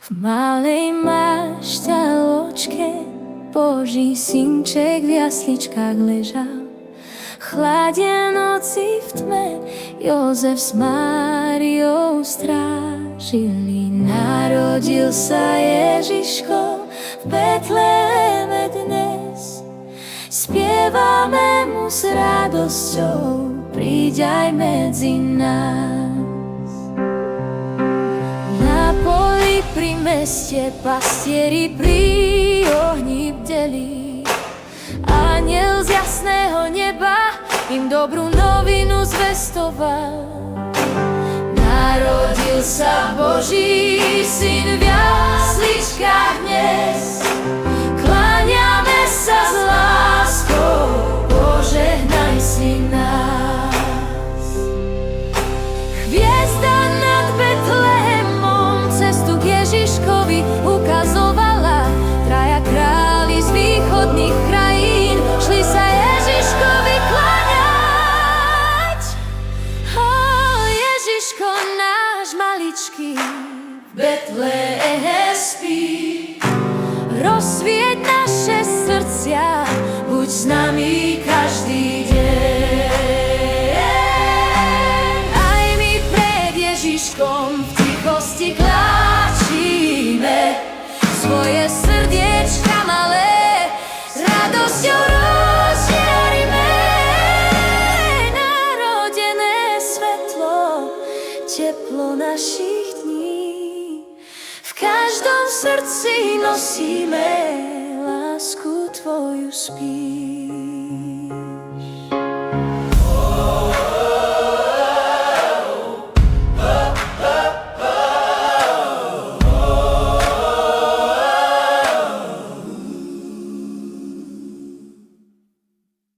V malej mašťaločke Boží synček v jasličkách ležal. Chladie noci v tme Jozef s Máriou strážili. Narodil sa Ježiško v Betleheme dnes. Spievame mu s radosťou, príď aj medzi nás. Na poli pri meste pastieri pri ohni bdeli. Aniel z jasného neba im dobrú novinu zvestoval. Narodil sa Boží syn v jasličkách dnes. Kláňame sa s láskou, požehnaj si nás. Hviezda nad Betlehemom cestu k Ježiškovi ukazovala. Traja králi z východných krajín šli sa Ježiškovi kláňať. Ó, Ježiško náš maličký v Betlehe spí. Rozsvieť naše srdcia, buď s nami každý deň. Aj my pred Ježiškom v tichosti kláčime, svoje srdiečka malé s radosťou rozžiarime. Narodené svetlo, teplo našich dní, v každom srdci nosíme lásku tvoju spí.